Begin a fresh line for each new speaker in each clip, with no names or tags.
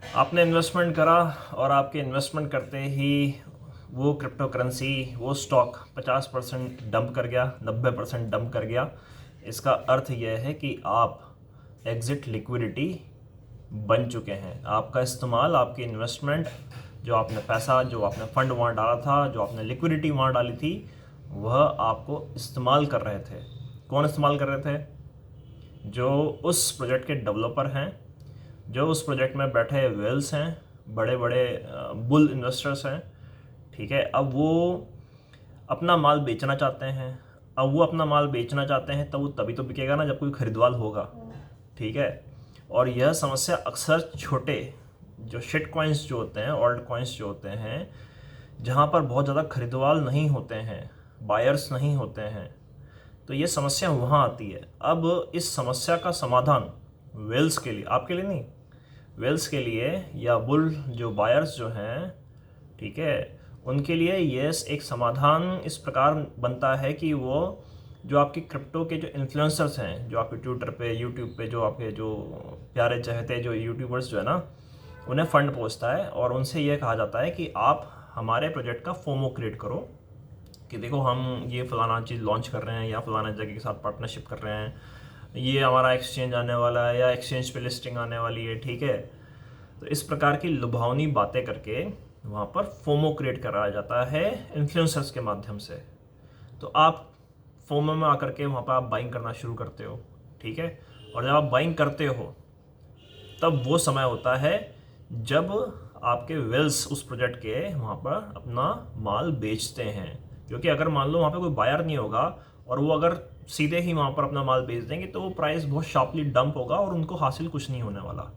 आपने इन्वेस्टमेंट करा और आपके इन्वेस्टमेंट करते ही वो क्रिप्टो करेंसी वो स्टॉक 50% डंप कर गया, 90% डंप कर गया। इसका अर्थ यह है कि आप एग्जिट लिक्विडिटी बन चुके हैं। आपका इस्तेमाल, आपकी इन्वेस्टमेंट, जो आपने पैसा, जो आपने फंड वहाँ डाला था, जो आपने लिक्विडिटी वहाँ डाली थी, वह आपको इस्तेमाल कर रहे थे। कौन इस्तेमाल कर रहे थे? जो उस प्रोजेक्ट के डेवलपर हैं, जो उस प्रोजेक्ट में बैठे वेल्स हैं, बड़े बड़े बुल इन्वेस्टर्स हैं। ठीक है, अब वो अपना माल बेचना चाहते हैं। अब वो अपना माल बेचना चाहते हैं तो वो तभी तो बिकेगा ना जब कोई खरीदवार होगा। ठीक है, और यह समस्या अक्सर छोटे जो शिट कॉइन्स जो होते हैं, ऑल्ट कॉइन्स जो होते हैं, जहाँ पर बहुत ज़्यादा खरीदवार नहीं होते हैं, बायर्स नहीं होते हैं, तो ये समस्या वहाँ आती है। अब इस समस्या का समाधान वेल्स के लिए, आपके लिए नहीं, वेल्स के लिए या बुल जो बायर्स जो हैं, ठीक है, उनके लिए ये एक समाधान इस प्रकार बनता है कि वो जो आपके क्रिप्टो के जो इन्फ्लुएंसर्स हैं, जो आपके ट्विटर पे, यूट्यूब पे, जो आपके जो प्यारे चहेते जो यूट्यूबर्स जो है ना, उन्हें फंड पहुंचता है और उनसे ये कहा जाता है कि आप हमारे प्रोजेक्ट का फोमो क्रिएट करो कि देखो हम ये फलाना चीज़ लॉन्च कर रहे हैं या फलाना जगह के साथ पार्टनरशिप कर रहे हैं, ये हमारा एक्सचेंज आने वाला है या एक्सचेंज पे लिस्टिंग आने वाली है। ठीक है, तो इस प्रकार की लुभावनी बातें करके वहाँ पर फोमो क्रिएट कराया जाता है इन्फ्लुएंसर्स के माध्यम से। तो आप फोमो में आकर के वहाँ पर आप बाइंग करना शुरू करते हो। ठीक है, और जब आप बाइंग करते हो तब वो समय होता है जब आपके वेल्स उस प्रोजेक्ट के वहाँ पर अपना माल बेचते हैं। क्योंकि अगर मान लो वहाँ पे कोई बायर नहीं होगा और वो अगर सीधे ही वहाँ पर अपना माल बेच देंगे तो वो प्राइस बहुत शार्पली डंप होगा और उनको हासिल कुछ नहीं होने वाला।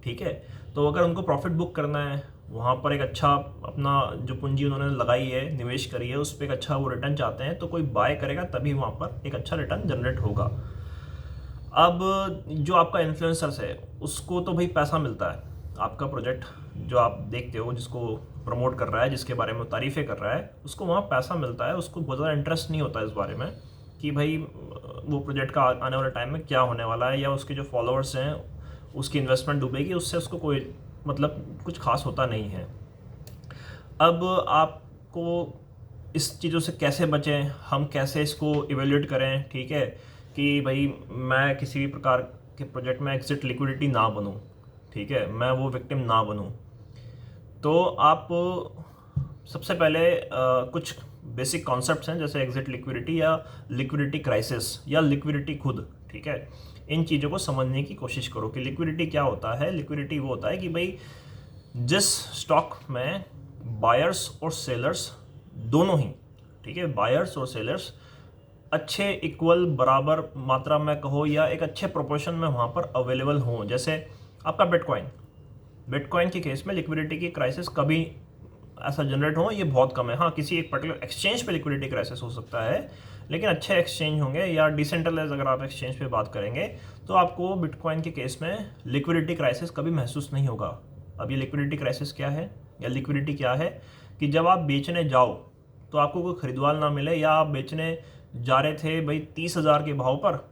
ठीक है, तो अगर उनको प्रॉफिट बुक करना है, वहाँ पर एक अच्छा अपना जो पूंजी उन्होंने लगाई है, निवेश करी है, उस पर एक अच्छा वो रिटर्न चाहते हैं, तो कोई बाय करेगा तभी वहाँ पर एक अच्छा रिटर्न जनरेट होगा। अब जो आपका इन्फ्लुएंसर्स है उसको तो भाई पैसा मिलता है। आपका प्रोजेक्ट जो आप देखते हो, जिसको प्रमोट कर रहा है, जिसके बारे में तारीफ़ें कर रहा है, उसको वहाँ पैसा मिलता है। उसको बहुत ज़्यादा इंटरेस्ट नहीं होता इस बारे में कि भाई वो प्रोजेक्ट का आने वाले टाइम में क्या होने वाला है या उसके जो फॉलोअर्स हैं उसकी इन्वेस्टमेंट डूबेगी, उससे उसको कोई मतलब कुछ खास होता नहीं है। अब आपको इस चीज़ों से कैसे बचें, हम कैसे इसको इवेल्यूएट करें, ठीक है, कि भाई मैं किसी भी प्रकार के प्रोजेक्ट में एग्जिट लिक्विडिटी ना बनूं, ठीक है, मैं वो विक्टिम ना बनूं। तो आप सबसे पहले कुछ बेसिक कॉन्सेप्ट्स हैं जैसे एग्जिट लिक्विडिटी या लिक्विडिटी क्राइसिस या लिक्विडिटी खुद। ठीक है, इन चीज़ों को समझने की कोशिश करो कि लिक्विडिटी क्या होता है। लिक्विडिटी वो होता है कि भाई जिस स्टॉक में बायर्स और सेलर्स दोनों ही, ठीक है, बायर्स और सेलर्स अच्छे इक्वल बराबर मात्रा में कहो या एक अच्छे प्रोपोर्शन में वहाँ पर अवेलेबल हों। जैसे आपका बिटकॉइन, बिटकॉइन के केस में लिक्विडिटी की क्राइसिस कभी ऐसा जनरेट हो ये बहुत कम है। हाँ, किसी एक पर्टिकुलर एक्सचेंज पे लिक्विडिटी क्राइसिस हो सकता है, लेकिन अच्छे एक्सचेंज होंगे या डिसेंट्रलाइज अगर आप एक्सचेंज पे बात करेंगे तो आपको बिटकॉइन के केस में लिक्विडिटी क्राइसिस कभी महसूस नहीं होगा। अब ये लिक्विडिटी क्राइसिस क्या है या लिक्विडिटी क्या है कि जब आप बेचने जाओ तो आपको कोई खरीदवार ना मिले, या आप बेचने जा रहे थे भाई 30,000 के भाव पर,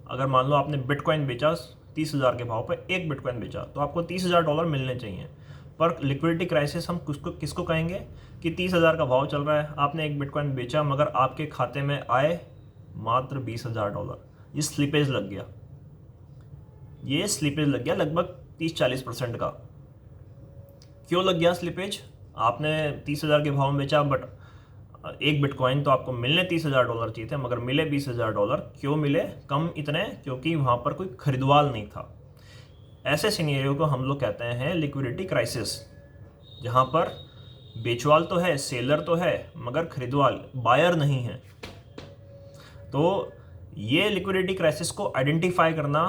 अगर मान लो आपने बिटकॉइन बेचा 30,000 के भाव पर, एक बिटकॉइन बेचा, तो आपको $30,000 मिलने चाहिए। पर लिक्विडिटी क्राइसिस हम किसको कहेंगे कि 30,000 का भाव चल रहा है, आपने एक बिटकॉइन बेचा मगर आपके खाते में आए मात्र $20,000। ये स्लिपेज लग गया, ये स्लिपेज लग गया लगभग 30-40% का। क्यों लग गया स्लिपेज? आपने 30,000 के भाव में बेचा, बट एक बिटकॉइन तो आपको मिलने $30,000 चाहिए थे मगर मिले $20,000। क्यों मिले कम इतने? क्योंकि वहाँ पर कोई खरीदवार नहीं था। ऐसे सिनेरियो को हम लोग कहते हैं लिक्विडिटी क्राइसिस, जहाँ पर बेचवाल तो है, सेलर तो है, मगर खरीदवाल बायर नहीं है। तो ये लिक्विडिटी क्राइसिस को आइडेंटिफाई करना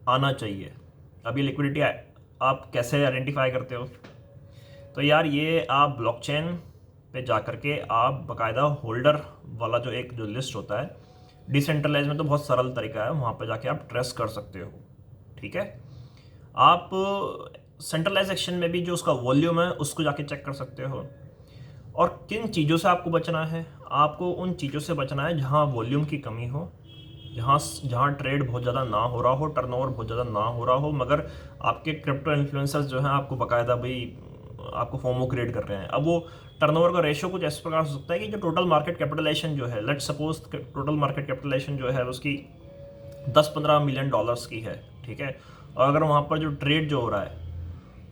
आना चाहिए। अब ये लिक्विडिटी आप कैसे आइडेंटिफाई करते हो? तो यार ये आप ब्लॉकचेन पे जा कर के आप बाकायदा होल्डर वाला जो एक जो लिस्ट होता है, डिसेंट्रलाइज में तो बहुत सरल तरीका है, वहाँ पे जाके आप ट्रेस कर सकते हो। ठीक है, आप सेंट्रलाइजेशन में भी जो उसका वॉल्यूम है उसको जाके चेक कर सकते हो। और किन चीज़ों से आपको बचना है? आपको उन चीज़ों से बचना है जहाँ वॉल्यूम की कमी हो, जहाँ जहाँ ट्रेड बहुत ज़्यादा ना हो रहा हो, टर्नओवर बहुत ज़्यादा ना हो रहा हो, मगर आपके क्रिप्टो इन्फ्लुएंसर्स जो हैं आपको बाकायदा भाई आपको फोमो क्रिएट कर रहे हैं। अब वो टर्नओवर का रेशियो कुछ इस प्रकार हो सकता है कि जो टोटल मार्केट कैपिटलाइजेशन जो है, let's suppose total market capitalization जो है उसकी 10-15 मिलियन डॉलर्स की है, ठीक है, और अगर वहाँ पर जो ट्रेड जो हो रहा है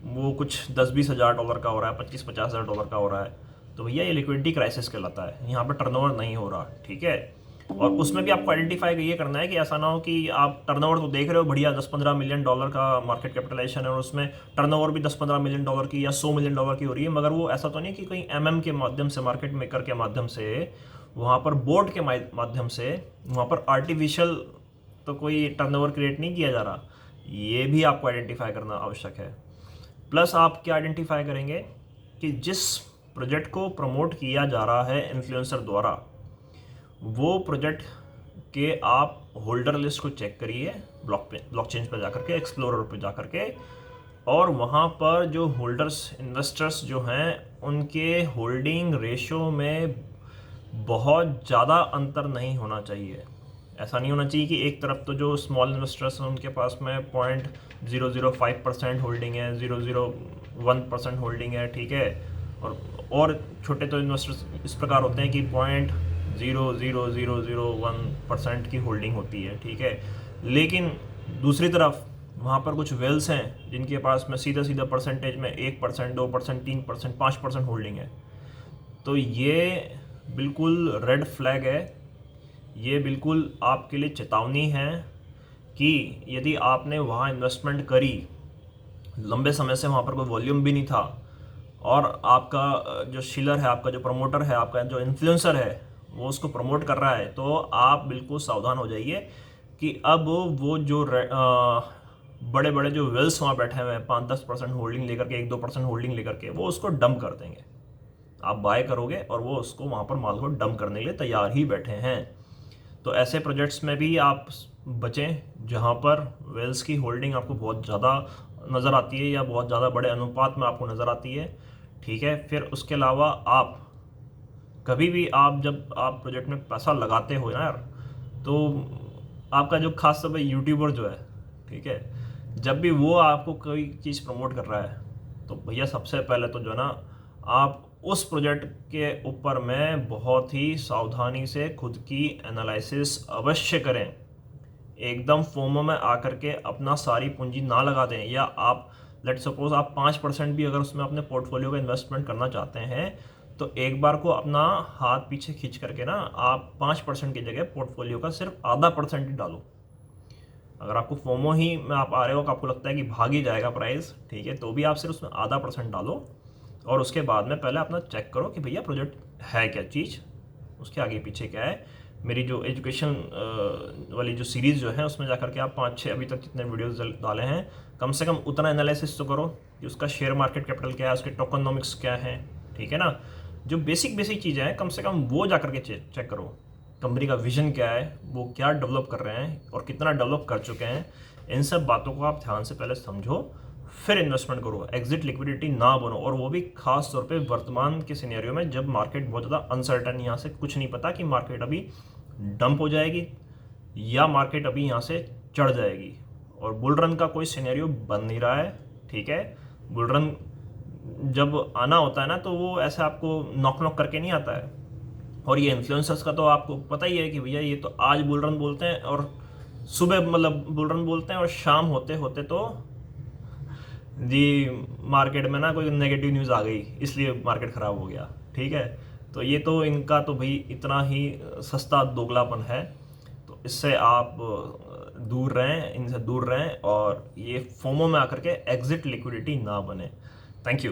वो कुछ 10-20 हज़ार डॉलर का हो रहा है, 25-50 हज़ार डॉलर का हो रहा है, तो भैया ये लिक्विडिटी क्राइसिस कहलाता है। यहाँ पर टर्नओवर नहीं हो रहा, ठीक है। और उसमें भी आपको आइडेंटिफाई ये करना है कि ऐसा ना हो कि आप टर्नओवर तो देख रहे हो बढ़िया 10-15 मिलियन डॉलर का मार्केट कैपिटलाइजेशन है और उसमें टर्नओवर भी 10-15 मिलियन डॉलर की या 100 मिलियन डॉलर की हो रही है, मगर वो ऐसा तो नहीं कि कहीं के माध्यम से, मार्केट मेकर के माध्यम से, वहाँ पर बोर्ड के माध्यम से वहाँ पर आर्टिफिशियल तो कोई टर्नओवर क्रिएट नहीं किया जा रहा। ये भी आपको आइडेंटिफाई करना आवश्यक है। प्लस आप क्या आइडेंटिफाई करेंगे कि जिस प्रोजेक्ट को प्रमोट किया जा रहा है इन्फ्लुएंसर द्वारा, वो प्रोजेक्ट के आप होल्डर लिस्ट को चेक करिए ब्लॉकचेन पर जाकर के, एक्सप्लोरर पर जाकर के, और वहाँ पर जो होल्डर्स इन्वेस्टर्स जो हैं उनके होल्डिंग रेशियो में बहुत ज़्यादा अंतर नहीं होना चाहिए। ऐसा नहीं होना चाहिए कि एक तरफ तो जो स्मॉल इन्वेस्टर्स हैं उनके पास में 0.005% होल्डिंग है, 0.001% होल्डिंग है, ठीक है, और छोटे तो इन्वेस्टर्स इस प्रकार होते हैं कि 0.00001% की होल्डिंग होती है, ठीक है। लेकिन दूसरी तरफ वहाँ पर कुछ वेल्स हैं जिनके पास में सीधा सीधा परसेंटेज में 1%, 2%, 3%, 5% होल्डिंग है। तो ये बिल्कुल रेड फ्लैग है, ये बिल्कुल आपके लिए चेतावनी है कि यदि आपने वहाँ इन्वेस्टमेंट करी, लंबे समय से वहाँ पर कोई वॉल्यूम भी नहीं था, और आपका जो शीलर है, आपका जो प्रमोटर है, आपका जो इन्फ्लुएंसर है वो उसको प्रमोट कर रहा है, तो आप बिल्कुल सावधान हो जाइए कि अब वो जो बड़े बड़े जो वेल्स वहाँ बैठे हुए हैं 5-10% होल्डिंग लेकर के, 1-2% होल्डिंग लेकर के, वो उसको डंप कर देंगे। आप बाय करोगे और वो उसको वहाँ पर माल को डंप करने के लिए तैयार ही बैठे हैं। तो ऐसे प्रोजेक्ट्स में भी आप बचें जहाँ पर वेल्स की होल्डिंग आपको बहुत ज़्यादा नज़र आती है या बहुत ज़्यादा बड़े अनुपात में आपको नज़र आती है, ठीक है। फिर उसके अलावा आप कभी भी जब आप प्रोजेक्ट में पैसा लगाते हो ना यार, तो आपका जो खास तौर पर यूट्यूबर जो है, ठीक है, जब भी वो आपको कोई चीज़ प्रमोट कर रहा है, तो भैया सबसे पहले तो जो है ना, आप उस प्रोजेक्ट के ऊपर में बहुत ही सावधानी से खुद की एनालिसिस अवश्य करें। एकदम फोमो में आकर के अपना सारी पूंजी ना लगा दें, या आप लेट सपोज आप 5% भी अगर उसमें अपने पोर्टफोलियो का इन्वेस्टमेंट करना चाहते हैं, तो एक बार को अपना हाथ पीछे खींच करके ना आप 5% की जगह पोर्टफोलियो का सिर्फ आधा % ही डालो। अगर आपको फोमो ही में आप आ रहे हो कि आपको लगता है कि भाग ही जाएगा प्राइस, ठीक है, तो भी आप सिर्फ उसमें आधा % डालो, और उसके बाद में पहले अपना चेक करो कि भैया प्रोजेक्ट है क्या चीज़, उसके आगे पीछे क्या है। मेरी जो एजुकेशन वाली जो सीरीज़ जो है उसमें जाकर के आप 5-6 अभी तक जितने वीडियोस डाले हैं, कम से कम उतना एनालिसिस तो करो कि उसका शेयर मार्केट कैपिटल क्या है, उसके टोकनोमिक्स क्या है, ठीक है ना। जो बेसिक चीज़ें हैं कम से कम वो जा करके चेक करो। कंपनी का विजन क्या है, वो क्या डेवलप कर रहे हैं और कितना डेवलप कर चुके हैं, इन सब बातों को आप ध्यान से पहले समझो, फिर इन्वेस्टमेंट करो। एग्जिट लिक्विडिटी ना बनो, और वो भी खास तौर पे वर्तमान के सिनेरियो में जब मार्केट बहुत ज़्यादा अनसर्टन, यहाँ से कुछ नहीं पता कि मार्केट अभी डंप हो जाएगी या मार्केट अभी यहाँ से चढ़ जाएगी, और बुल रन का कोई सिनेरियो बन नहीं रहा है, ठीक है। बुल रन जब आना होता है ना, तो वो ऐसे आपको नॉक नॉक करके नहीं आता है। और ये इन्फ्लुएंसर्स का तो आपको पता ही है कि भैया ये तो आज बुल रन बोलते हैं और सुबह मतलब बुल रन बोलते हैं, और शाम होते होते तो जी मार्केट में ना कोई नेगेटिव न्यूज़ आ गई, इसलिए मार्केट ख़राब हो गया, ठीक है। तो ये तो इनका तो भाई इतना ही सस्ता दोगलापन है, तो इससे आप दूर रहें, इनसे दूर रहें, और ये फोमो में आकर के एग्जिट लिक्विडिटी ना बने। Thank you.